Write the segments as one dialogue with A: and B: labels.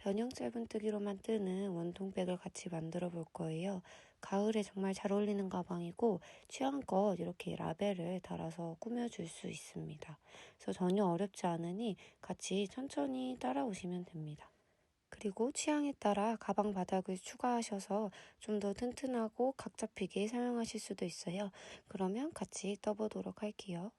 A: 변형 짧은뜨기로만 뜨는 원통백을 같이 만들어 볼 거예요. 가을에 정말 잘 어울리는 가방이고 취향껏 이렇게 라벨을 달아서 꾸며줄 수 있습니다. 그래서 전혀 어렵지 않으니 같이 천천히 따라오시면 됩니다. 그리고 취향에 따라 가방 바닥을 추가하셔서 좀 더 튼튼하고 각 잡히게 사용하실 수도 있어요. 그러면 같이 떠보도록 할게요.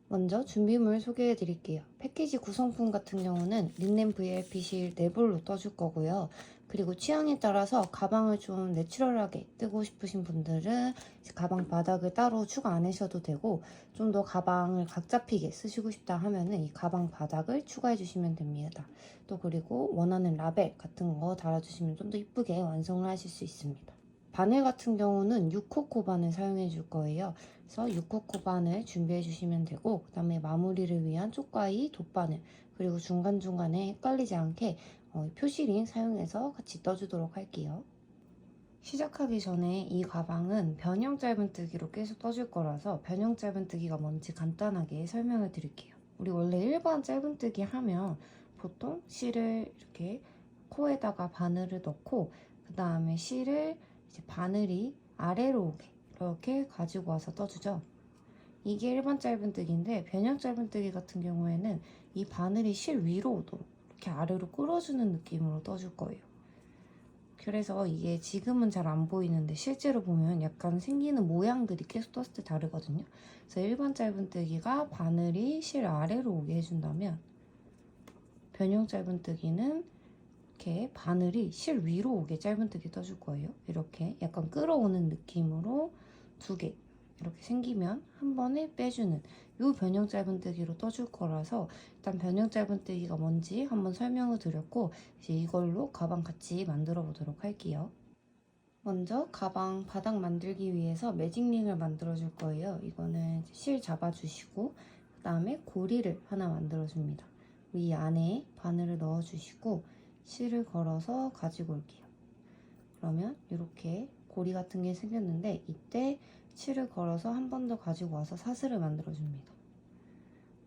A: 먼저 준비물 소개해 드릴게요. 패키지 구성품 같은 경우는 린넨 VLP 실 4볼로 떠줄 거고요. 그리고 취향에 따라서 가방을 좀 내추럴하게 뜨고 싶으신 분들은 가방 바닥을 따로 추가 안 하셔도 되고, 좀 더 가방을 각 잡히게 쓰시고 싶다 하면은 이 가방 바닥을 추가해 주시면 됩니다. 또 그리고 원하는 라벨 같은 거 달아주시면 좀 더 이쁘게 완성을 하실 수 있습니다. 바늘 같은 경우는 6코코 바늘 사용해 줄 거예요. 그래서 6코코 바늘 준비해 주시면 되고, 그 다음에 마무리를 위한 쪽가위, 돗바늘, 그리고 중간중간에 헷갈리지 않게 표시링 사용해서 같이 떠주도록 할게요. 시작하기 전에 이 가방은 변형 짧은뜨기로 계속 떠줄 거라서 변형 짧은뜨기가 뭔지 간단하게 설명을 드릴게요. 우리 원래 일반 짧은뜨기 하면 보통 실을 이렇게 코에다가 바늘을 넣고, 그 다음에 실을 이제 바늘이 아래로 오게 이렇게 가지고 와서 떠주죠. 이게 일반 짧은뜨기인데, 변형 짧은뜨기 같은 경우에는 이 바늘이 실 위로 오도록 이렇게 아래로 끌어주는 느낌으로 떠줄 거예요. 그래서 이게 지금은 잘 안 보이는데 실제로 보면 약간 생기는 모양들이 계속 떴을 때 다르거든요. 그래서 일반 짧은뜨기가 바늘이 실 아래로 오게 해준다면, 변형 짧은뜨기는 이렇게 바늘이 실 위로 오게 짧은뜨기 떠줄 거예요. 이렇게 약간 끌어오는 느낌으로 2개 이렇게 생기면 한 번에 빼주는 이 변형 짧은뜨기로 떠줄 거라서, 일단 변형 짧은뜨기가 뭔지 한번 설명을 드렸고, 이제 이걸로 가방 같이 만들어 보도록 할게요. 먼저 가방 바닥 만들기 위해서 매직링을 만들어 줄 거예요. 이거는 실 잡아주시고, 그 다음에 고리를 하나 만들어 줍니다. 이 안에 바늘을 넣어 주시고 실을 걸어서 가지고 올게요. 그러면 이렇게 고리 같은 게 생겼는데, 이때 실을 걸어서 한 번 더 가지고 와서 사슬을 만들어 줍니다.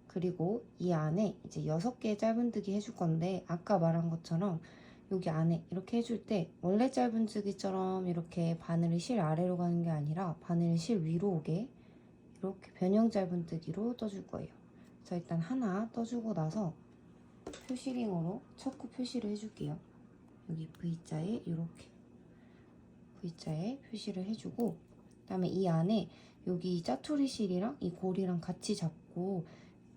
A: 그리고 이 안에 이제 6개의 짧은뜨기 해줄 건데, 아까 말한 것처럼 여기 안에 이렇게 해줄 때 원래 짧은뜨기처럼 이렇게 바늘이 실 아래로 가는 게 아니라 바늘이 실 위로 오게 이렇게 변형 짧은뜨기로 떠줄 거예요. 자, 일단 하나 떠주고 나서 표시링으로 첫 코 표시를 해줄게요. 여기 V자에 이렇게 V자에 표시를 해주고, 그 다음에 이 안에 여기 짜투리 실이랑 이 고리랑 같이 잡고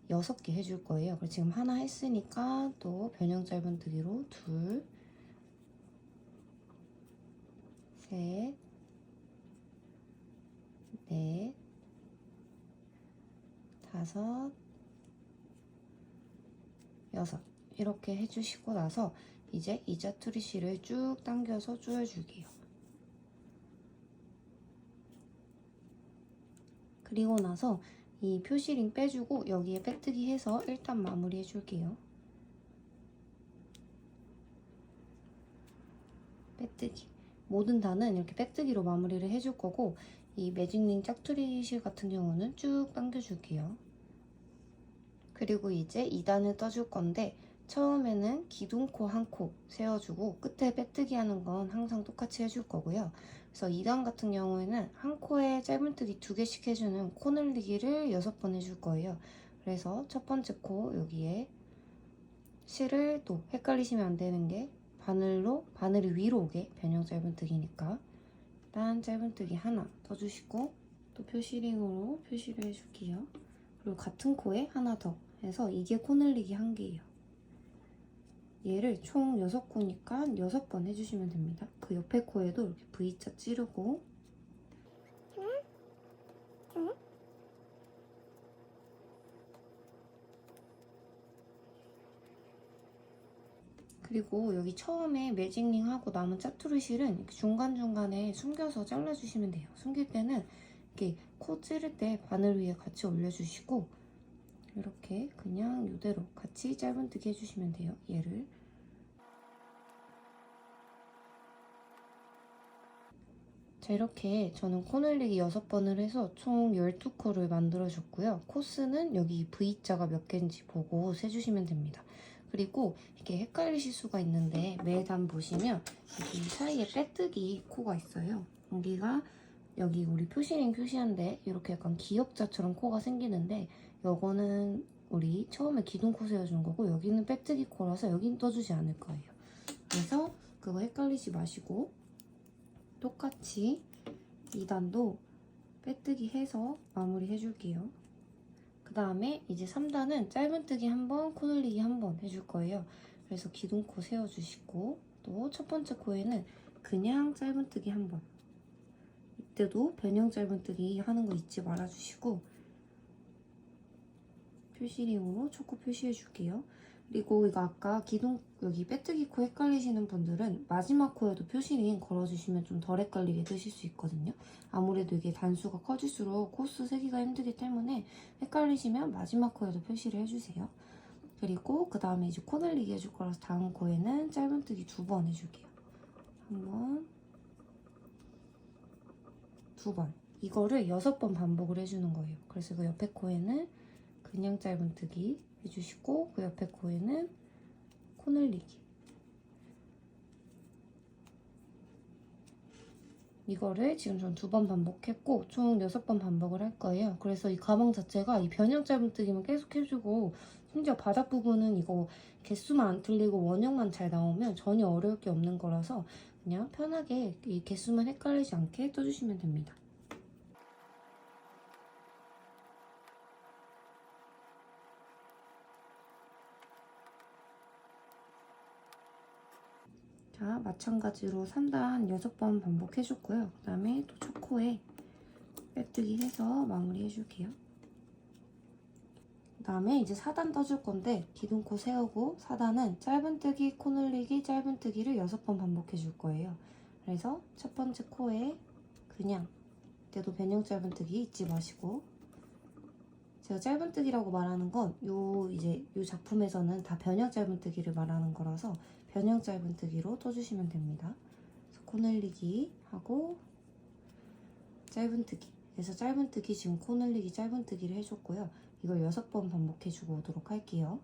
A: 6개 해줄 거예요. 그리고 지금 하나 했으니까 또 변형 짧은뜨기로 2, 셋, 넷, 5, 6 이렇게 해주시고 나서 이제 이 짜투리 실을 쭉 당겨서 조여줄게요. 그리고 나서 이 표시링 빼주고 여기에 빼뜨기 해서 일단 마무리 해줄게요. 빼뜨기. 모든 단은 이렇게 빼뜨기로 마무리를 해줄 거고, 이 매직링 짝투리 실 같은 경우는 쭉 당겨줄게요. 그리고 이제 2단을 떠줄 건데, 처음에는 기둥코 한 코 세워주고 끝에 빼뜨기 하는 건 항상 똑같이 해줄 거고요. 그래서 2단 같은 경우에는 한 코에 짧은뜨기 2개씩 해주는 코 늘리기를 6번 해줄 거예요. 그래서 첫 번째 코 여기에 실을, 또 헷갈리시면 안 되는 게 바늘이 위로 오게, 변형 짧은뜨기니까 일단 짧은뜨기 하나 떠주시고, 또 표시링으로 표시를 해줄게요. 그리고 같은 코에 하나 더 해서 이게 코 늘리기 1개예요. 얘를 총 6코니까 6번 해주시면 됩니다. 그 옆에 코에도 이렇게 V자 찌르고, 그리고 여기 처음에 매직링 하고 남은 짜투리 실은 이렇게 중간중간에 숨겨서 잘라주시면 돼요. 숨길 때는 이렇게 코 찌를 때 바늘 위에 같이 올려주시고, 이렇게 그냥 이대로 같이 짧은뜨기 해주시면 돼요. 얘를. 자, 이렇게 저는 코 늘리기 6번을 해서 총 12코를 만들어줬고요. 코스는 여기 V자가 몇 개인지 보고 세주시면 됩니다. 그리고 이렇게 헷갈리실 수가 있는데 매단 보시면 여기 사이에 빼뜨기 코가 있어요. 여기가 여기 우리 표시링 표시한데 이렇게 약간 기역자처럼 코가 생기는데 요거는 우리 처음에 기둥코 세워준 거고 여기는 빼뜨기 코라서 여긴 떠주지 않을 거예요. 그래서 그거 헷갈리지 마시고 똑같이 2단도 빼뜨기 해서 마무리 해줄게요. 그 다음에 이제 3단은 짧은뜨기 한번, 코늘리기 한번 해줄 거예요. 그래서 기둥코 세워주시고 또 첫 번째 코에는 그냥 짧은뜨기 한번, 이때도 변형 짧은뜨기 하는 거 잊지 말아주시고 표시링으로 초코 표시해줄게요. 그리고 이거 아까 기둥 여기 빼뜨기 코 헷갈리시는 분들은 마지막 코에도 표시링 걸어주시면 좀 덜 헷갈리게 뜨실 수 있거든요. 아무래도 이게 단수가 커질수록 코스 세기가 힘들기 때문에 헷갈리시면 마지막 코에도 표시를 해주세요. 그리고 그 다음에 이제 코 늘리기 해줄 거라서 다음 코에는 짧은뜨기 2번 해줄게요. 한 번, 2번. 이거를 6번 반복을 해주는 거예요. 그래서 그 옆에 코에는 그냥 짧은뜨기 해주시고 그 옆에 코에는 코 늘리기. 이거를 지금 전 2번 반복했고 총 6번 반복을 할 거예요. 그래서 이 가방 자체가 이 변형 짧은뜨기만 계속 해주고 심지어 바닥 부분은 이거 개수만 안 틀리고 원형만 잘 나오면 전혀 어려울 게 없는 거라서 그냥 편하게 이 개수만 헷갈리지 않게 떠주시면 됩니다. 자, 마찬가지로 3단 6번 반복해줬고요. 그 다음에 또 첫 코에 빼뜨기 해서 마무리 해줄게요. 그 다음에 이제 4단 떠줄 건데 기둥코 세우고 4단은 짧은뜨기, 코 늘리기, 짧은뜨기를 6번 반복해줄 거예요. 그래서 첫 번째 코에 그냥 이때도 변형 짧은뜨기 잊지 마시고 제가 짧은뜨기라고 말하는 건 이제 요 작품에서는 다 변형 짧은뜨기를 말하는 거라서 변형 짧은뜨기로 떠주시면 됩니다. 그래서 코 늘리기 하고 짧은뜨기. 그래서 짧은뜨기 지금 코 늘리기 짧은뜨기를 해줬고요. 이걸 6번 반복해주고 오도록 할게요.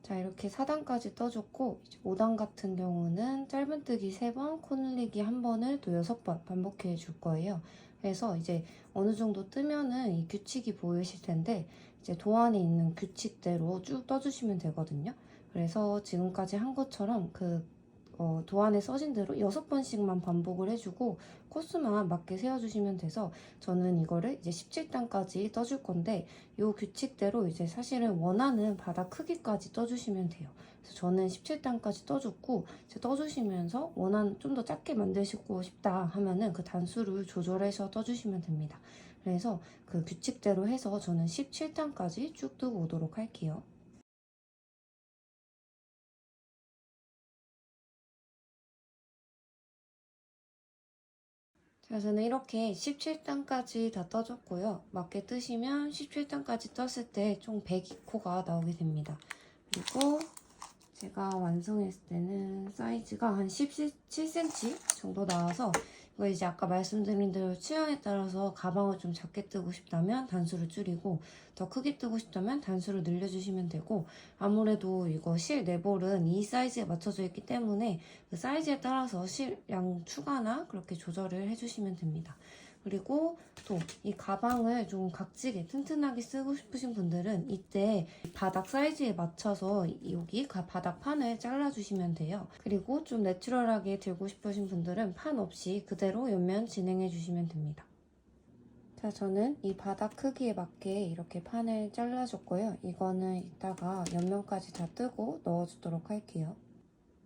A: 자, 이렇게 4단까지 떠줬고 이제 5단 같은 경우는 짧은뜨기 3번, 코 늘리기 1번을 또 6번 반복해 줄 거예요. 그래서 이제 어느 정도 뜨면은 이 규칙이 보이실 텐데 이제 도안에 있는 규칙대로 쭉 떠주시면 되거든요. 그래서 지금까지 한 것처럼 도안에 써진 대로 6번씩만 반복을 해주고 코스만 맞게 세워주시면 돼서 저는 이거를 이제 17단까지 떠줄 건데 이 규칙대로 이제 사실은 원하는 바닥 크기까지 떠주시면 돼요. 그래서 저는 17단까지 떠줬고 이제 떠주시면서 원하는 좀 더 작게 만드시고 싶다 하면은 그 단수를 조절해서 떠주시면 됩니다. 그래서 그 규칙대로 해서 저는 17단까지 쭉 뜨고 오도록 할게요. 자, 저는 이렇게 17단까지 다 떠줬고요. 맞게 뜨시면 17단까지 떴을 때 총 102코가 나오게 됩니다. 그리고 제가 완성했을 때는 사이즈가 한 17cm 정도 나와서 이거 이제 아까 말씀드린 대로 취향에 따라서 가방을 좀 작게 뜨고 싶다면 단수를 줄이고 더 크게 뜨고 싶다면 단수를 늘려주시면 되고 아무래도 이거 실 내볼은 이 사이즈에 맞춰져 있기 때문에 그 사이즈에 따라서 실량 추가나 그렇게 조절을 해주시면 됩니다. 그리고 또 이 가방을 좀 각지게 튼튼하게 쓰고 싶으신 분들은 이때 바닥 사이즈에 맞춰서 여기 바닥 판을 잘라주시면 돼요. 그리고 좀 내추럴하게 들고 싶으신 분들은 판 없이 그대로 옆면 진행해 주시면 됩니다. 자, 저는 이 바닥 크기에 맞게 이렇게 판을 잘라줬고요. 이거는 이따가 옆면까지 다 뜨고 넣어주도록 할게요.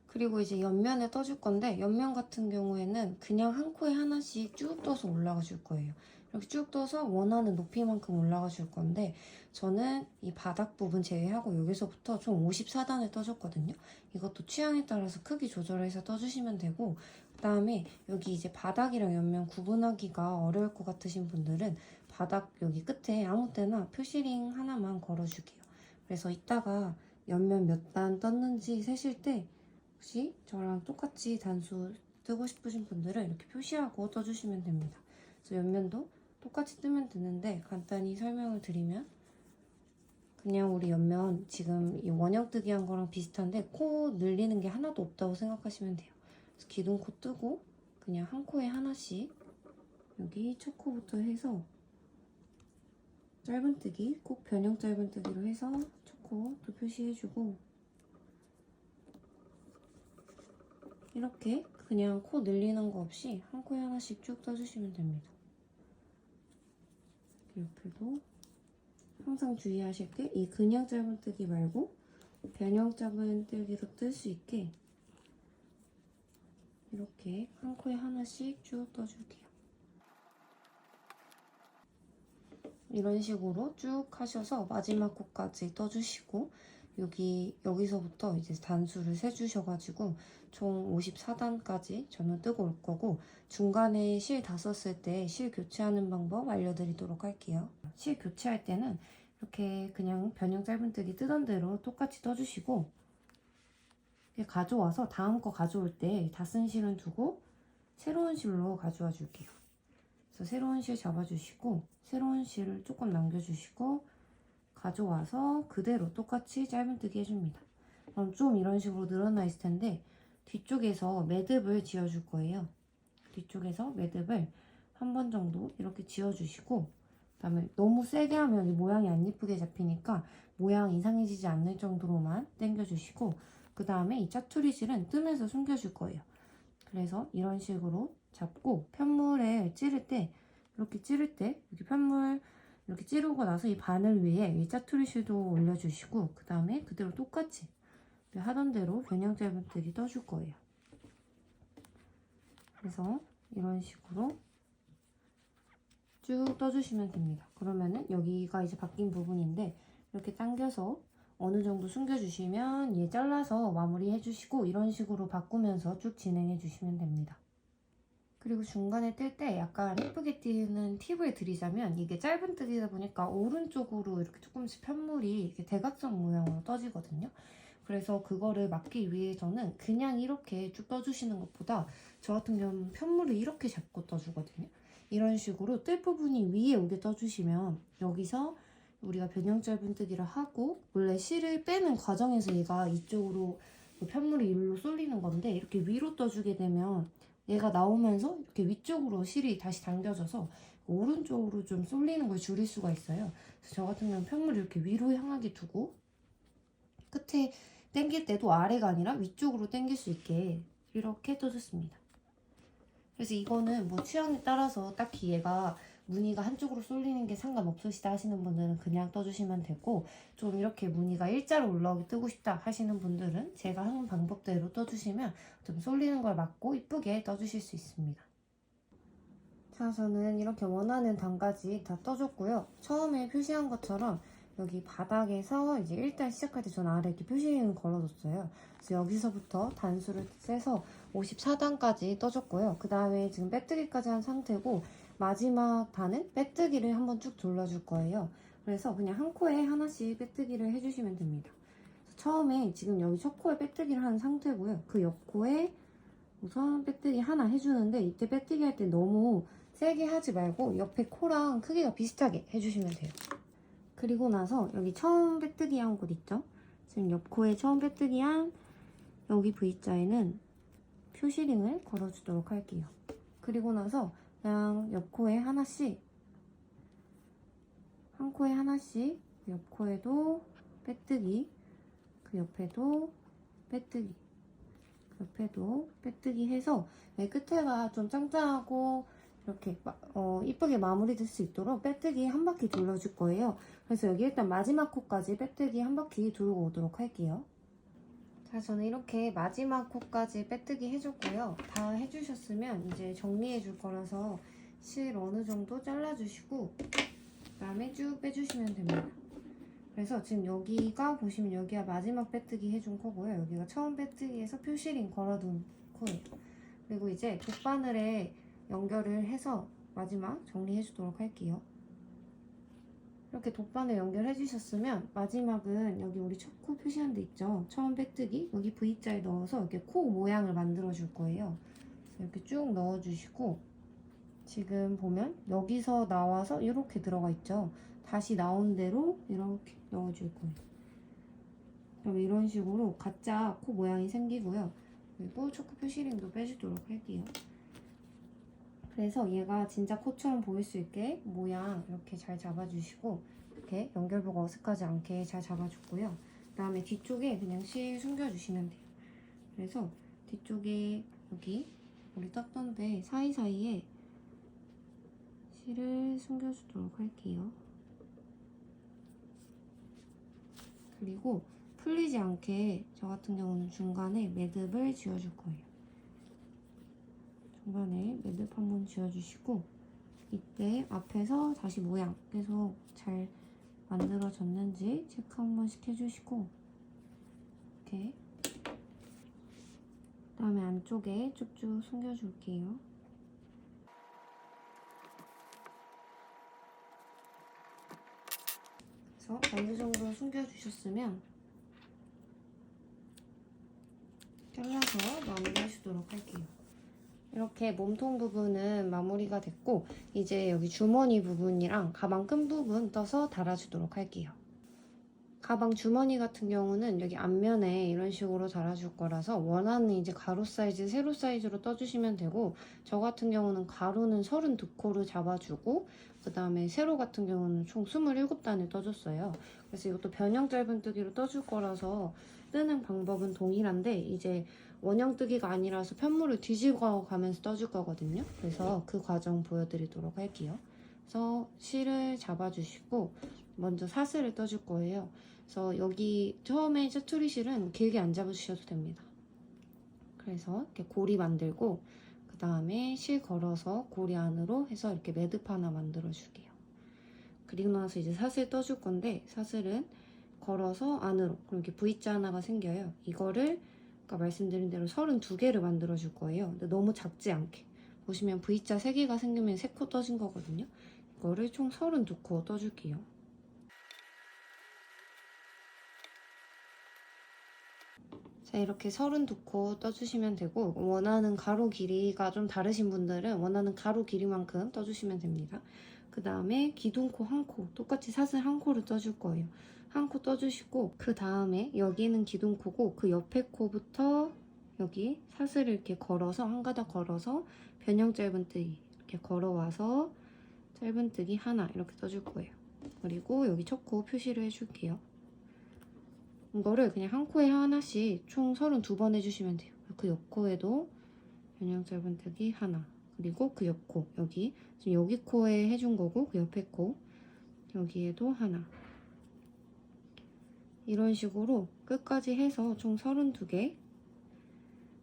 A: 그리고 이제 옆면에 떠줄 건데 옆면 같은 경우에는 그냥 한 코에 하나씩 쭉 떠서 올라가 줄 거예요. 이렇게 쭉 떠서 원하는 높이만큼 올라가 줄 건데 저는 이 바닥 부분 제외하고 여기서부터 총 54단을 떠줬거든요. 이것도 취향에 따라서 크기 조절해서 떠주시면 되고 그 다음에 여기 이제 바닥이랑 옆면 구분하기가 어려울 것 같으신 분들은 바닥 여기 끝에 아무 때나 표시링 하나만 걸어줄게요. 그래서 이따가 옆면 몇 단 떴는지 세실 때 혹시 저랑 똑같이 단수 뜨고 싶으신 분들은 이렇게 표시하고 떠주시면 됩니다. 그래서 옆면도 똑같이 뜨면 되는데 간단히 설명을 드리면 그냥 우리 옆면 지금 이 원형 뜨기 한 거랑 비슷한데 코 늘리는 게 하나도 없다고 생각하시면 돼요. 그래서 기둥코 뜨고 그냥 한 코에 하나씩 여기 첫 코부터 해서 짧은뜨기, 꼭 변형 짧은뜨기로 해서 첫 코 또 표시해주고 이렇게 그냥 코 늘리는 거 없이 한 코에 하나씩 쭉 떠주시면 됩니다. 옆에도 항상 주의하실 게 이 그냥 짧은뜨기 말고 변형 짧은뜨기로 뜰 수 있게 이렇게 한 코에 하나씩 쭉 떠줄게요. 이런 식으로 쭉 하셔서 마지막 코까지 떠주시고 여기서부터 이제 단수를 세주셔가지고 총 54단까지 저는 뜨고 올 거고 중간에 실 다 썼을 때 실 교체하는 방법 알려드리도록 할게요. 실 교체할 때는 이렇게 그냥 변형 짧은뜨기 뜨던 대로 똑같이 떠주시고 가져와서 다음 거 가져올 때 다 쓴 실은 두고 새로운 실로 가져와 줄게요. 그래서 새로운 실 잡아주시고 새로운 실을 조금 남겨주시고 가져와서 그대로 똑같이 짧은뜨기 해줍니다. 그럼 좀 이런 식으로 늘어나 있을 텐데 뒤쪽에서 매듭을 지어줄 거예요. 뒤쪽에서 매듭을 한 번 정도 이렇게 지어주시고 그다음에 너무 세게 하면 이 모양이 안 예쁘게 잡히니까 모양 이상해지지 않을 정도로만 당겨주시고 그 다음에 이 짜투리 실은 뜨면서 숨겨줄 거예요. 그래서 이런 식으로 잡고 편물에 찌를 때 이렇게 편물 이렇게 찌르고 나서 이 바늘 위에 이 짜투리 실도 올려주시고 그 다음에 그대로 똑같이 하던 대로 변형 짧은뜨기 떠줄 거예요. 그래서 이런 식으로 쭉 떠주시면 됩니다. 그러면은 여기가 이제 바뀐 부분인데 이렇게 당겨서 어느 정도 숨겨주시면 얘 잘라서 마무리 해주시고 이런 식으로 바꾸면서 쭉 진행해 주시면 됩니다. 그리고 중간에 뜰 때 약간 예쁘게 띄는 팁을 드리자면 이게 짧은뜨기다 보니까 오른쪽으로 이렇게 조금씩 편물이 이렇게 대각선 모양으로 떠지거든요. 그래서 그거를 막기 위해서는 그냥 이렇게 쭉 떠주시는 것보다 저 같은 경우는 편물을 이렇게 잡고 떠주거든요. 이런 식으로 뜰 부분이 위에 오게 떠주시면 여기서 우리가 변형 짧은뜨기를 하고 원래 실을 빼는 과정에서 얘가 이쪽으로 편물이 일로 쏠리는 건데 이렇게 위로 떠주게 되면 얘가 나오면서 이렇게 위쪽으로 실이 다시 당겨져서 오른쪽으로 좀 쏠리는 걸 줄일 수가 있어요. 그래서 저 같은 경우는 편물을 이렇게 위로 향하게 두고 끝에 당길 때도 아래가 아니라 위쪽으로 당길 수 있게 이렇게 떠줬습니다. 그래서 이거는 뭐 취향에 따라서 딱히 얘가 무늬가 한쪽으로 쏠리는 게 상관없으시다 하시는 분들은 그냥 떠주시면 되고 좀 이렇게 무늬가 일자로 올라오게 뜨고 싶다 하시는 분들은 제가 하는 방법대로 떠주시면 좀 쏠리는 걸 막고 이쁘게 떠주실 수 있습니다. 자, 저는 이렇게 원하는 단까지 다 떠줬고요. 처음에 표시한 것처럼 여기 바닥에서 이제 일단 시작할 때 저는 아래 이렇게 표시링을 걸어줬어요. 그래서 여기서부터 단수를 떼서 54단까지 떠줬고요. 그 다음에 지금 빼뜨기까지 한 상태고 마지막 단은 빼뜨기를 한번 쭉 돌려줄 거예요. 그래서 그냥 한 코에 하나씩 빼뜨기를 해주시면 됩니다. 처음에 지금 여기 첫 코에 빼뜨기를 한 상태고요. 그 옆 코에 우선 빼뜨기 하나 해주는데 이때 빼뜨기 할 때 너무 세게 하지 말고 옆에 코랑 크기가 비슷하게 해주시면 돼요. 그리고 나서 여기 처음 빼뜨기 한 곳 있죠? 지금 옆 코에 처음 빼뜨기 한 여기 V자에는 표시링을 걸어주도록 할게요. 그리고 나서 그냥 옆 코에 하나씩 한 코에 하나씩 옆 코에도 빼뜨기 그 옆에도 빼뜨기 그 옆에도 빼뜨기 해서 끝에가 좀 짱짱하고 이렇게 이쁘게 마무리될 수 있도록 빼뜨기 한 바퀴 돌려줄 거예요. 그래서 여기 일단 마지막 코까지 빼뜨기 한 바퀴 돌고 오도록 할게요. 자, 저는 이렇게 마지막 코까지 빼뜨기 해줬고요. 다 해주셨으면 이제 정리해 줄 거라서 실 어느 정도 잘라주시고 그 다음에 쭉 빼주시면 됩니다. 그래서 지금 여기가 보시면 여기가 마지막 빼뜨기 해준 코고요. 여기가 처음 빼뜨기에서 표시링 걸어둔 코예요. 그리고 이제 돗바늘에 연결을 해서 마지막 정리해 주도록 할게요. 이렇게 돗바늘 연결해 주셨으면 마지막은 여기 우리 첫 코 표시한 데 있죠? 처음 빼뜨기 여기 V자에 넣어서 이렇게 코 모양을 만들어 줄 거예요. 그래서 이렇게 쭉 넣어 주시고 지금 보면 여기서 나와서 이렇게 들어가 있죠. 다시 나온 대로 이렇게 넣어줄 거예요. 그럼 이런 식으로 가짜 코 모양이 생기고요. 그리고 초코 표시링도 빼주도록 할게요. 그래서 얘가 진짜 코처럼 보일 수 있게 모양 이렇게 잘 잡아주시고, 이렇게 연결부가 어색하지 않게 잘 잡아줬고요. 그 다음에 뒤쪽에 그냥 실 숨겨주시면 돼요. 그래서 뒤쪽에 여기 우리 떴던 데 사이사이에 실을 숨겨주도록 할게요. 그리고 풀리지 않게 저 같은 경우는 중간에 매듭을 지어줄 거예요. 중간에 매듭 한번 지어주시고, 이때 앞에서 다시 모양 계속 잘 만들어졌는지 체크 한번 시켜주시고, 이렇게 그다음에 안쪽에 쭉쭉 숨겨줄게요. 그래서 어느 정도 숨겨주셨으면 잘라서 마무리해주도록 할게요. 이렇게 몸통 부분은 마무리가 됐고, 이제 여기 주머니 부분이랑 가방 끈 부분 떠서 달아주도록 할게요. 가방 주머니 같은 경우는 여기 앞면에 이런 식으로 달아줄 거라서 원하는 이제 가로 사이즈, 세로 사이즈로 떠주시면 되고, 저 같은 경우는 가로는 32코를 잡아주고 그 다음에 세로 같은 경우는 총 27단을 떠줬어요. 그래서 이것도 변형 짧은뜨기로 떠줄 거라서 뜨는 방법은 동일한데, 이제 원형뜨기가 아니라서 편물을 뒤집어 가면서 떠줄 거거든요. 그래서 그 과정 보여드리도록 할게요. 그래서 실을 잡아주시고 먼저 사슬을 떠줄 거예요. 그래서 여기 처음에 짜투리 실은 길게 안 잡으셔도 됩니다. 그래서 이렇게 고리 만들고 그 다음에 실 걸어서 고리 안으로 해서 이렇게 매듭 하나 만들어 줄게요. 그리고 나서 이제 사슬 떠줄 건데, 사슬은 걸어서 안으로, 그럼 이렇게 V자 하나가 생겨요. 이거를 아까 말씀드린 대로 32개를 만들어 줄 거예요. 근데 너무 작지 않게. 보시면 V자 3개가 생기면 3코 떠진 거거든요. 이거를 총 32코 떠줄게요. 자, 이렇게 32코 떠주시면 되고, 원하는 가로 길이가 좀 다르신 분들은 원하는 가로 길이만큼 떠주시면 됩니다. 그 다음에 기둥코 1코, 똑같이 사슬 1코를 떠줄 거예요. 1코 떠주시고, 그 다음에 여기는 기둥코고 그 옆에 코부터 여기 사슬을 이렇게 걸어서 한 가닥 걸어서 변형 짧은뜨기 이렇게 걸어와서 짧은뜨기 하나 이렇게 떠줄 거예요. 그리고 여기 첫 코 표시를 해줄게요. 이거를 그냥 한 코에 하나씩 총 32번 해주시면 돼요. 그 옆코에도 변형 짧은뜨기 하나, 그리고 그 옆코, 여기 지금 여기 코에 해준 거고 그 옆에 코 여기에도 하나, 이런 식으로 끝까지 해서 총 32개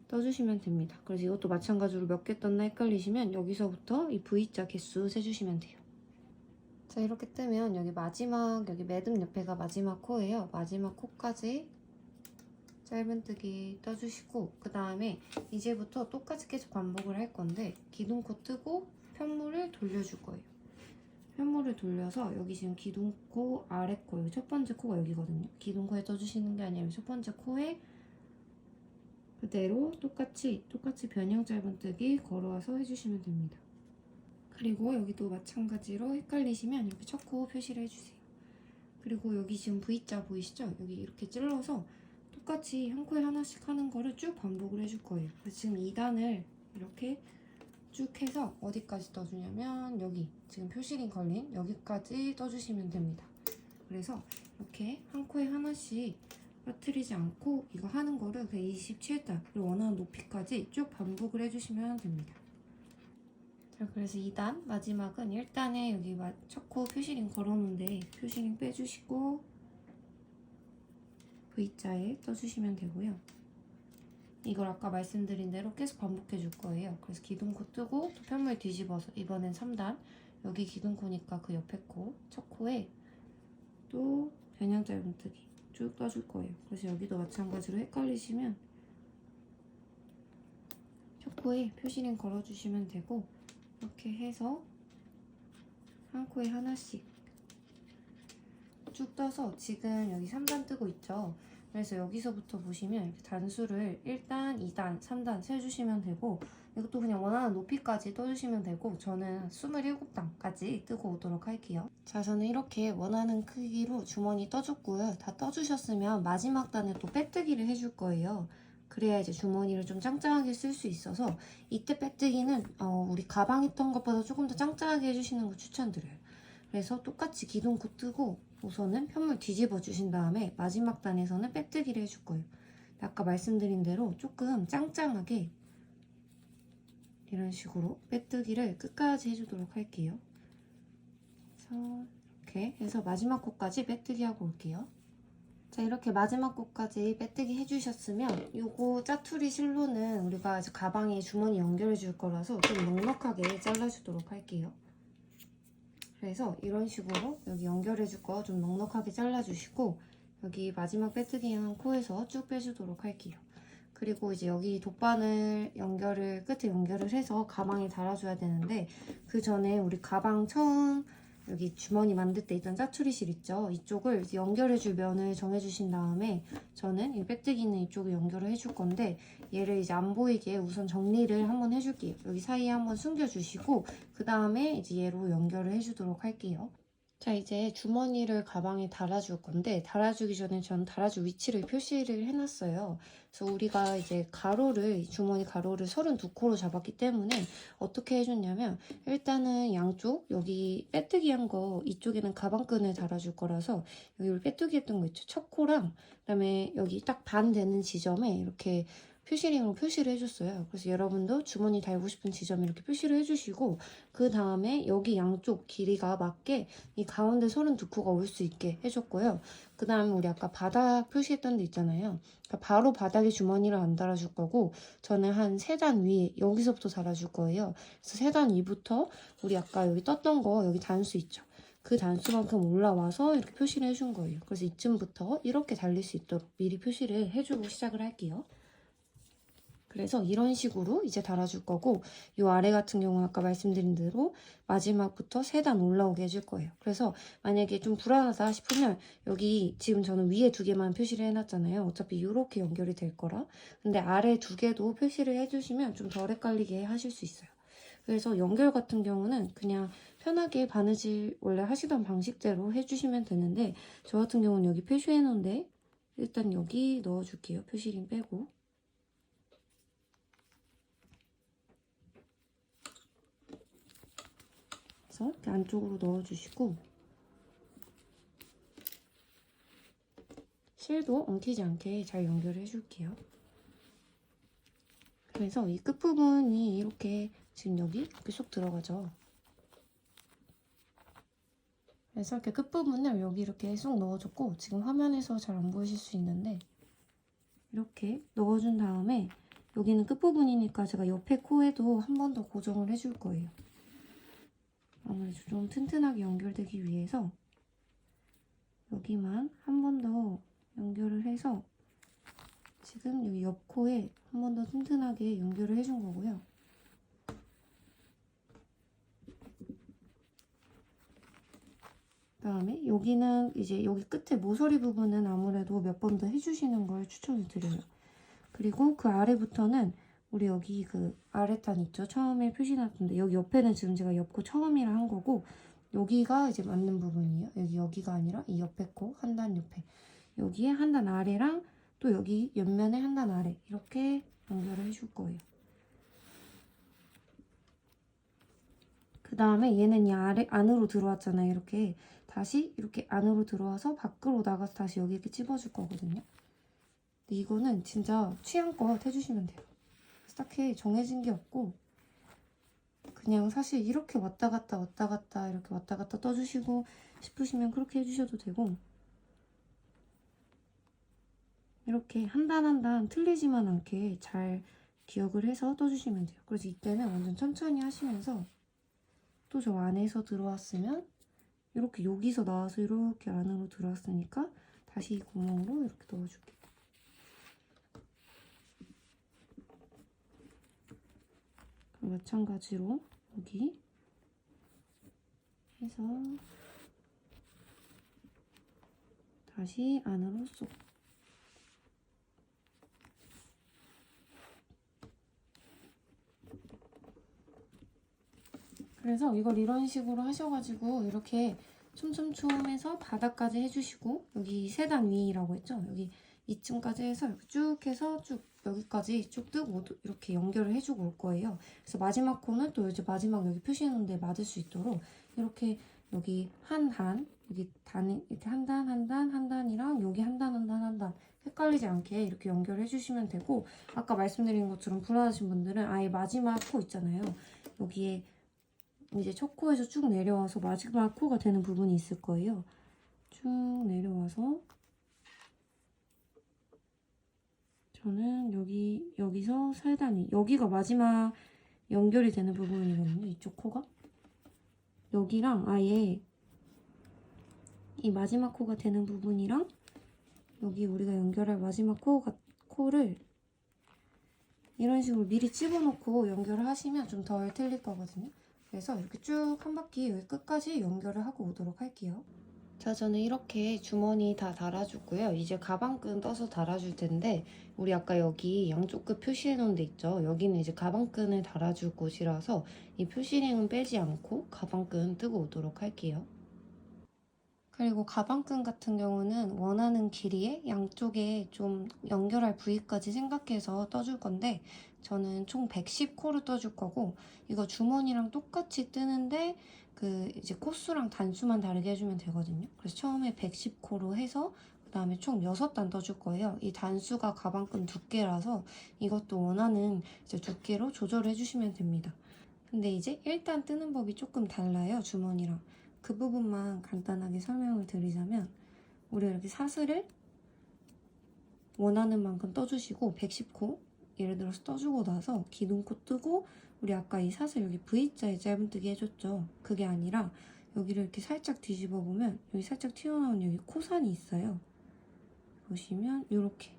A: 떠주시면 됩니다. 그래서 이것도 마찬가지로 몇 개 떴나 헷갈리시면 여기서부터 이 V자 개수 세주시면 돼요. 자, 이렇게 뜨면 여기 마지막, 여기 매듭 옆에가 마지막 코예요. 마지막 코까지 짧은뜨기 떠주시고, 그 다음에 이제부터 똑같이 계속 반복을 할 건데, 기둥코 뜨고 편물을 돌려줄 거예요. 편물을 돌려서 여기 지금 기둥코 아래 코, 여기 첫 번째 코가 여기거든요. 기둥코에 떠주시는 게 아니라 첫 번째 코에 그대로 똑같이 변형 짧은뜨기 걸어와서 해주시면 됩니다. 그리고 여기도 마찬가지로 헷갈리시면 이렇게 첫 코 표시를 해주세요. 그리고 여기 지금 V자 보이시죠? 여기 이렇게 찔러서 똑같이 한 코에 하나씩 하는 거를 쭉 반복을 해줄 거예요. 그래서 지금 2단을 이렇게 쭉 해서 어디까지 떠주냐면 여기 지금 표시링 걸린 여기까지 떠주시면 됩니다. 그래서 이렇게 한 코에 하나씩 빠뜨리지 않고 이거 하는 거를 그냥 27단 그리고 원하는 높이까지 쭉 반복을 해주시면 됩니다. 자, 그래서 2단 마지막은 1단에 여기 첫 코 표시링 걸었는데 표시링 빼주시고 V자에 떠주시면 되고요. 이걸 아까 말씀드린 대로 계속 반복해 줄 거예요. 그래서 기둥코 뜨고 또 편물 뒤집어서 이번엔 3단 여기 기둥코니까 그 옆에 코 첫 코에 또 변형 짧은뜨기 쭉 떠줄 거예요. 그래서 여기도 마찬가지로 헷갈리시면 첫 코에 표시링 걸어주시면 되고, 이렇게 해서 한 코에 하나씩 쭉 떠서 지금 여기 3단 뜨고 있죠. 그래서 여기서부터 보시면 이렇게 단수를 1단, 2단, 3단 세주시면 되고, 이것도 그냥 원하는 높이까지 떠주시면 되고 저는 27단까지 뜨고 오도록 할게요. 자, 저는 이렇게 원하는 크기로 주머니 떠줬고요. 다 떠주셨으면 마지막 단에 또 빼뜨기를 해줄 거예요. 그래야 이제 주머니를 좀 짱짱하게 쓸 수 있어서 이때 빼뜨기는 우리 가방 있던 것보다 조금 더 짱짱하게 해주시는 거 추천드려요. 그래서 똑같이 기둥코 뜨고 우선은 편물 뒤집어 주신 다음에 마지막 단에서는 빼뜨기를 해줄 거예요. 아까 말씀드린 대로 조금 짱짱하게 이런 식으로 빼뜨기를 끝까지 해주도록 할게요. 그래서 이렇게 해서 마지막 코까지 빼뜨기 하고 올게요. 자, 이렇게 마지막 코까지 빼뜨기 해주셨으면 요거 짜투리 실로는 우리가 이제 가방에 주머니 연결해 줄 거라서 좀 넉넉하게 잘라주도록 할게요. 그래서 이런 식으로 여기 연결해 줄 거 좀 넉넉하게 잘라주시고 여기 마지막 빼뜨기 한 코에서 쭉 빼주도록 할게요. 그리고 이제 여기 돗바늘 끝에 연결을 해서 가방에 달아줘야 되는데 그 전에 우리 가방 처음 여기 주머니 만들 때 있던 짜투리실 있죠? 이쪽을 연결해줄 면을 정해주신 다음에 저는 이 빼뜨기 있는 이쪽을 연결을 해줄 건데 얘를 이제 안 보이게 우선 정리를 한번 해줄게요. 여기 사이에 한번 숨겨주시고 그 다음에 이제 얘로 연결을 해주도록 할게요. 자, 이제 주머니를 가방에 달아줄 건데 달아주기 전에 전 달아줄 위치를 표시를 해놨어요. 그래서 우리가 이제 주머니 가로를 32코로 잡았기 때문에 어떻게 해줬냐면 일단은 양쪽 여기 빼뜨기 한 거 이쪽에는 가방끈을 달아줄 거라서 여기 빼뜨기 했던 거 있죠? 첫 코랑 그다음에 여기 딱 반 되는 지점에 이렇게 표시링으로 표시를 해줬어요. 그래서 여러분도 주머니 달고 싶은 지점에 이렇게 표시를 해주시고 그 다음에 여기 양쪽 길이가 맞게 이 가운데 32코가 올 수 있게 해줬고요. 그 다음에 우리 아까 바닥 표시했던 데 있잖아요. 그러니까 바로 바닥에 주머니를 안 달아줄 거고 저는 한 3단 위에 여기서부터 달아줄 거예요. 그래서 3단 위부터 우리 아까 여기 떴던 거 여기 단수 있죠. 그 단수만큼 올라와서 이렇게 표시를 해준 거예요. 그래서 이쯤부터 이렇게 달릴 수 있도록 미리 표시를 해주고 시작을 할게요. 그래서 이런 식으로 이제 달아줄 거고 이 아래 같은 경우는 아까 말씀드린 대로 마지막부터 3단 올라오게 해줄 거예요. 그래서 만약에 좀 불안하다 싶으면 여기 지금 저는 위에 2개만 표시를 해놨잖아요. 어차피 이렇게 연결이 될 거라. 근데 아래 2개도 표시를 해주시면 좀 덜 헷갈리게 하실 수 있어요. 그래서 연결 같은 경우는 그냥 편하게 바느질 원래 하시던 방식대로 해주시면 되는데 저 같은 경우는 여기 표시해놓은데 일단 여기 넣어줄게요. 표시링 빼고. 이렇게 안쪽으로 넣어주시고 실도 엉키지 않게 잘 연결해 줄게요. 그래서 이 끝부분이 이렇게 지금 여기 이렇게 쏙 들어가죠. 그래서 이렇게 끝부분을 여기 이렇게 쏙 넣어줬고 지금 화면에서 잘 안 보이실 수 있는데 이렇게 넣어준 다음에 여기는 끝부분이니까 제가 옆에 코에도 한 번 더 고정을 해줄 거예요. 아무래도 좀 튼튼하게 연결되기 위해서 여기만 한 번 더 연결을 해서 지금 여기 옆 코에 한 번 더 튼튼하게 연결을 해준 거고요. 그다음에 여기는 이제 여기 끝에 모서리 부분은 아무래도 몇 번 더 해주시는 걸 추천을 드려요. 그리고 그 아래부터는 우리 여기 그 아래단 있죠? 처음에 표시해놨던데 여기 옆에는 지금 제가 옆코 처음이라 한 거고 여기가 이제 맞는 부분이에요. 여기가 아니라 이 옆에 코 한 단 옆에 여기에 한 단 아래랑 또 여기 옆면에 한 단 아래 이렇게 연결을 해줄 거예요. 그 다음에 얘는 이 아래 안으로 들어왔잖아요. 이렇게 다시 이렇게 안으로 들어와서 밖으로 나가서 다시 여기 이렇게 찝어줄 거거든요. 근데 이거는 진짜 취향껏 해주시면 돼요. 딱히 정해진 게 없고 그냥 사실 이렇게 왔다 갔다 이렇게 왔다 갔다 떠주시고 싶으시면 그렇게 해주셔도 되고 이렇게 한 단 한 단 틀리지만 않게 잘 기억을 해서 떠주시면 돼요. 그래서 이때는 완전 천천히 하시면서 또 저 안에서 들어왔으면 이렇게 여기서 나와서 이렇게 안으로 들어왔으니까 다시 이 구멍으로 이렇게 넣어줄게요. 그럼 마찬가지로 여기 해서 다시 안으로 쏙. 그래서 이걸 이런 식으로 하셔가지고 이렇게 촘촘촘해서 바닥까지 해주시고, 여기 3단 위라고 했죠? 여기 이쯤까지 해서 이렇게 쭉 해서 쭉 여기까지 쭉 뜨고 이렇게 연결을 해주고 올 거예요. 그래서 마지막 코는 또 이제 마지막 여기 표시해놓은 데 맞을 수 있도록 이렇게 여기 한 단, 여기 단이 이렇게 한 단, 한 단, 한 단이랑 여기 한 단, 한 단, 한 단 헷갈리지 않게 이렇게 연결해 주시면 되고, 아까 말씀드린 것처럼 불안하신 분들은 아예 마지막 코 있잖아요. 여기에 이제 첫 코에서 쭉 내려와서 마지막 코가 되는 부분이 있을 거예요. 쭉 내려와서 저는 여기서 살단위, 여기가 마지막 연결이 되는 부분이거든요. 이쪽 코가. 여기랑 아예 이 마지막 코가 되는 부분이랑 여기 우리가 연결할 마지막 코를 이런 식으로 미리 집어넣고 연결을 하시면 좀 덜 틀릴 거거든요. 그래서 이렇게 쭉 한 바퀴 여기 끝까지 연결을 하고 오도록 할게요. 자, 저는 이렇게 주머니 다 달아주고요. 이제 가방끈 떠서 달아줄 텐데, 우리 아까 여기 양쪽 끝 표시해 놓은 데 있죠? 여기는 이제 가방끈을 달아줄 곳이라서 이 표시링은 빼지 않고 가방끈 뜨고 오도록 할게요. 그리고 가방끈 같은 경우는 원하는 길이에 양쪽에 좀 연결할 부위까지 생각해서 떠줄 건데, 저는 총 110코를 떠줄 거고, 이거 주머니랑 똑같이 뜨는데 그 이제 코수랑 단수만 다르게 해주면 되거든요. 그래서 처음에 110코로 해서 그 다음에 총 6단 떠줄 거예요. 이 단수가 가방끈 두께라서 이것도 원하는 이제 두께로 조절해 주시면 됩니다. 근데 이제 1단 뜨는 법이 조금 달라요, 주머니랑. 그 부분만 간단하게 설명을 드리자면, 우리가 이렇게 사슬을 원하는 만큼 떠주시고 110코 예를 들어서 떠주고 나서 기둥코 뜨고, 우리 아까 이 사슬 여기 V자에 짧은뜨기 해줬죠? 그게 아니라 여기를 이렇게 살짝 뒤집어 보면 여기 살짝 튀어나온 여기 코산이 있어요. 보시면 이렇게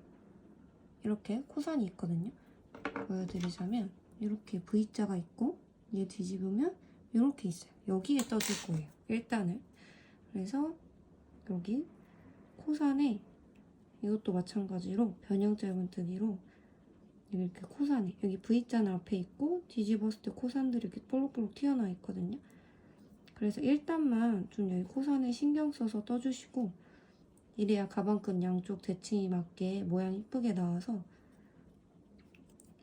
A: 코산이 있거든요. 보여드리자면 이렇게 V자가 있고, 얘 뒤집으면 이렇게 있어요. 여기에 떠줄 거예요, 1단을. 그래서 여기 코산에 이것도 마찬가지로 변형 짧은뜨기로 이렇게 코산에 여기 V자는 앞에 있고 뒤집었을 때 코산들이 이렇게 볼록볼록 튀어나와 있거든요. 그래서 1단만 좀 여기 코산에 신경 써서 떠주시고, 이래야 가방끈 양쪽 대칭이 맞게 모양 이쁘게 나와서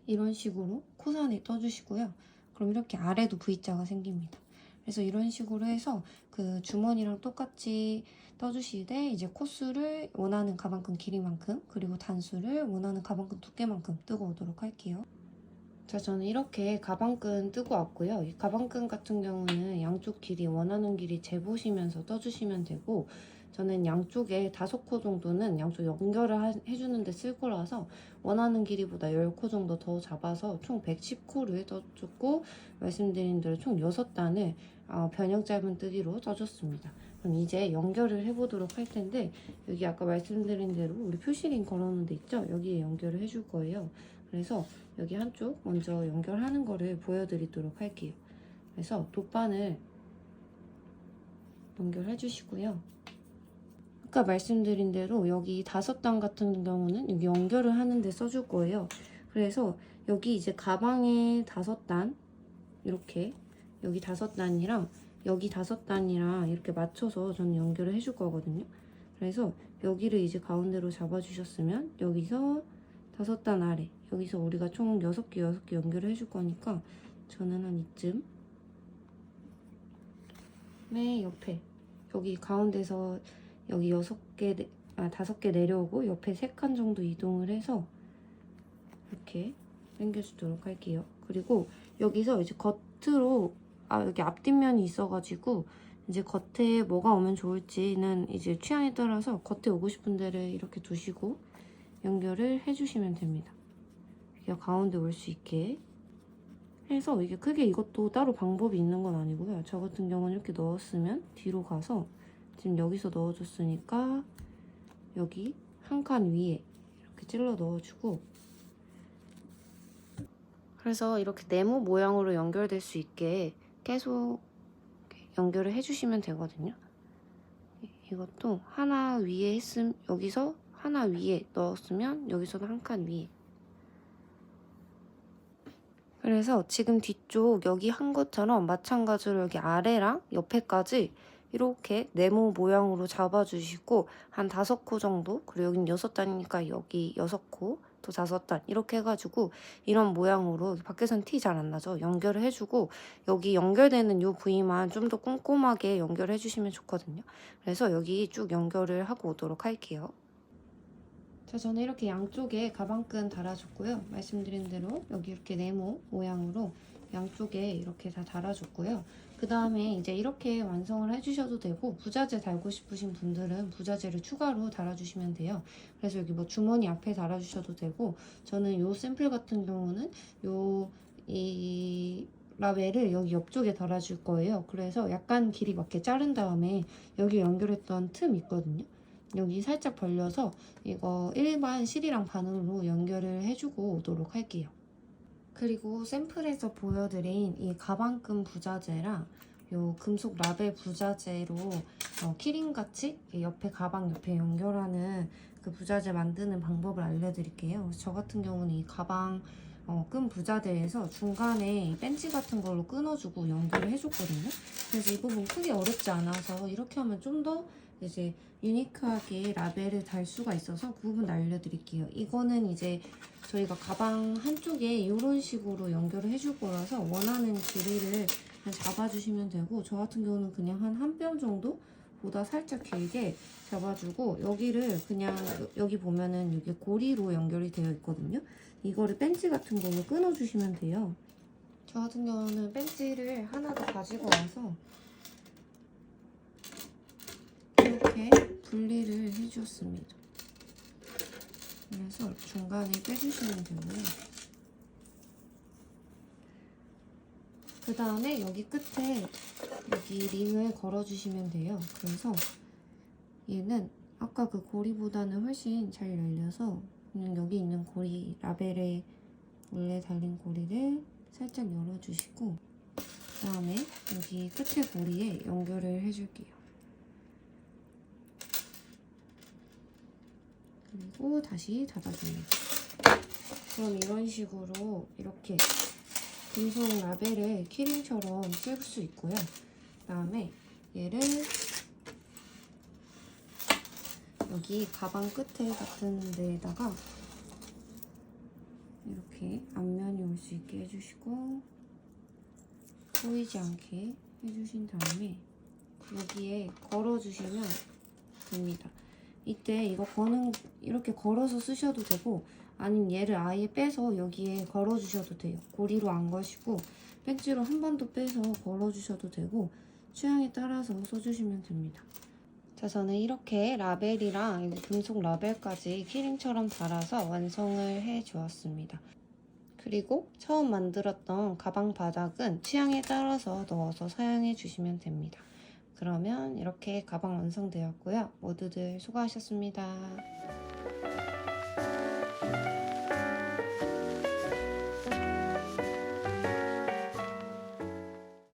A: 이런 식으로 코산에 떠주시고요. 그럼 이렇게 아래도 V자가 생깁니다. 그래서 이런 식으로 해서 그 주머니랑 똑같이 떠주시되, 이제 코수를 원하는 가방끈 길이만큼, 그리고 단수를 원하는 가방끈 두께만큼 뜨고 오도록 할게요. 자, 저는 이렇게 가방끈 뜨고 왔고요. 이 가방끈 같은 경우는 양쪽 길이 원하는 길이 재보시면서 떠주시면 되고, 저는 양쪽에 5코 정도는 양쪽 연결을 해주는 데 쓸 거라서 원하는 길이보다 10코 정도 더 잡아서 총 110코를 떠줬고, 말씀드린 대로 총 6단을 변형 짧은뜨기로 떠줬습니다. 그럼 이제 연결을 해보도록 할 텐데, 여기 아까 말씀드린 대로 우리 표시링 걸어놓은 데 있죠? 여기에 연결을 해줄 거예요. 그래서 여기 한쪽 먼저 연결하는 거를 보여드리도록 할게요. 그래서 돗바늘 연결해 주시고요. 아까 말씀드린 대로 여기 5단 같은 경우는 여기 연결을 하는데 써줄 거예요. 그래서 여기 이제 가방에 5단, 이렇게 여기 5단이랑 여기 5단이랑 이렇게 맞춰서 저는 연결을 해줄 거거든요. 그래서 여기를 이제 가운데로 잡아주셨으면 여기서 5단 아래, 여기서 우리가 총 6개 연결을 해줄 거니까 저는 한 이쯤 맨 옆에 여기 가운데서 여기 5개 내려오고 옆에 3칸 정도 이동을 해서 이렇게 당겨주도록 할게요. 그리고 여기서 이제 겉으로 여기 앞뒷면이 있어가지고 이제 겉에 뭐가 오면 좋을지는 이제 취향에 따라서 겉에 오고 싶은 데를 이렇게 두시고 연결을 해주시면 됩니다. 여기가 가운데 올 수 있게 해서, 이게 크게 이것도 따로 방법이 있는 건 아니고요. 저 같은 경우는 이렇게 넣었으면 뒤로 가서 지금 여기서 넣어줬으니까 여기 한 칸 위에 이렇게 찔러 넣어주고, 그래서 이렇게 네모 모양으로 연결될 수 있게 계속 연결을 해주시면 되거든요. 이것도 하나 위에 여기서 하나 위에 넣었으면 여기서도 한 칸 위에, 그래서 지금 뒤쪽 여기 한 것처럼 마찬가지로 여기 아래랑 옆에까지 이렇게 네모 모양으로 잡아주시고 한 5코 정도, 그리고 여긴 6단이니까 여기 6코, 또 5단 이렇게 해가지고 이런 모양으로 밖에선 티 잘 안 나죠? 연결을 해주고 여기 연결되는 이 부위만 좀 더 꼼꼼하게 연결해 주시면 좋거든요. 그래서 여기 쭉 연결을 하고 오도록 할게요. 자, 저는 이렇게 양쪽에 가방끈 달아줬고요. 말씀드린 대로 여기 이렇게 네모 모양으로 양쪽에 이렇게 다 달아줬고요. 그 다음에 이제 이렇게 완성을 해주셔도 되고, 부자재 달고 싶으신 분들은 부자재를 추가로 달아주시면 돼요. 그래서 여기 뭐 주머니 앞에 달아주셔도 되고, 저는 이 샘플 같은 경우는 이 라벨을 여기 옆쪽에 달아줄 거예요. 그래서 약간 길이 맞게 자른 다음에 여기 연결했던 틈 있거든요. 여기 살짝 벌려서 이거 일반 실이랑 반으로 연결을 해주고 오도록 할게요. 그리고 샘플에서 보여드린 이 가방끈 부자재랑 요 금속 라벨 부자재로 키링같이 옆에 가방 옆에 연결하는 그 부자재 만드는 방법을 알려드릴게요. 그래서 저 같은 경우는 이 가방 끈 부자재에서 중간에 벤치 같은 걸로 끊어주고 연결을 해줬거든요. 그래서 이 부분 크게 어렵지 않아서 이렇게 하면 좀 더 이제 유니크하게 라벨을 달 수가 있어서 그 부분 알려드릴게요. 이거는 이제 저희가 가방 한쪽에 이런 식으로 연결을 해줄 거라서 원하는 길이를 그냥 잡아주시면 되고, 저 같은 경우는 그냥 한 뼘 정도? 보다 살짝 길게 잡아주고, 여기를 그냥 여기 보면은 여기 고리로 연결이 되어 있거든요. 이거를 벤치 같은 걸로 끊어주시면 돼요. 저 같은 경우는 벤치를 하나 더 가지고 와서 이렇게 분리를 해주었습니다. 그래서 중간에 빼주시면 되고요. 그 다음에 여기 끝에 여기 링을 걸어주시면 돼요. 그래서 얘는 아까 그 고리보다는 훨씬 잘 열려서 그냥 여기 있는 고리, 라벨에 원래 달린 고리를 살짝 열어주시고, 그 다음에 여기 끝에 고리에 연결을 해줄게요. 그리고 다시 닫아줍니다. 그럼 이런 식으로 이렇게 금속 라벨을 키링처럼 쓸 수 있고요. 그 다음에 얘를 여기 가방 끝에 같은 데에다가 이렇게 앞면이 올 수 있게 해주시고, 보이지 않게 해주신 다음에 여기에 걸어주시면 됩니다. 이때 이거 이렇게 걸어서 쓰셔도 되고, 아니면 얘를 아예 빼서 여기에 걸어주셔도 돼요. 고리로 안 거시고 벤치로 한 번 더 빼서 걸어주셔도 되고, 취향에 따라서 써주시면 됩니다. 자, 저는 이렇게 라벨이랑 여기 금속 라벨까지 키링처럼 달아서 완성을 해 주었습니다. 그리고 처음 만들었던 가방 바닥은 취향에 따라서 넣어서 사용해 주시면 됩니다. 그러면 이렇게 가방 완성되었고요. 모두들 수고하셨습니다.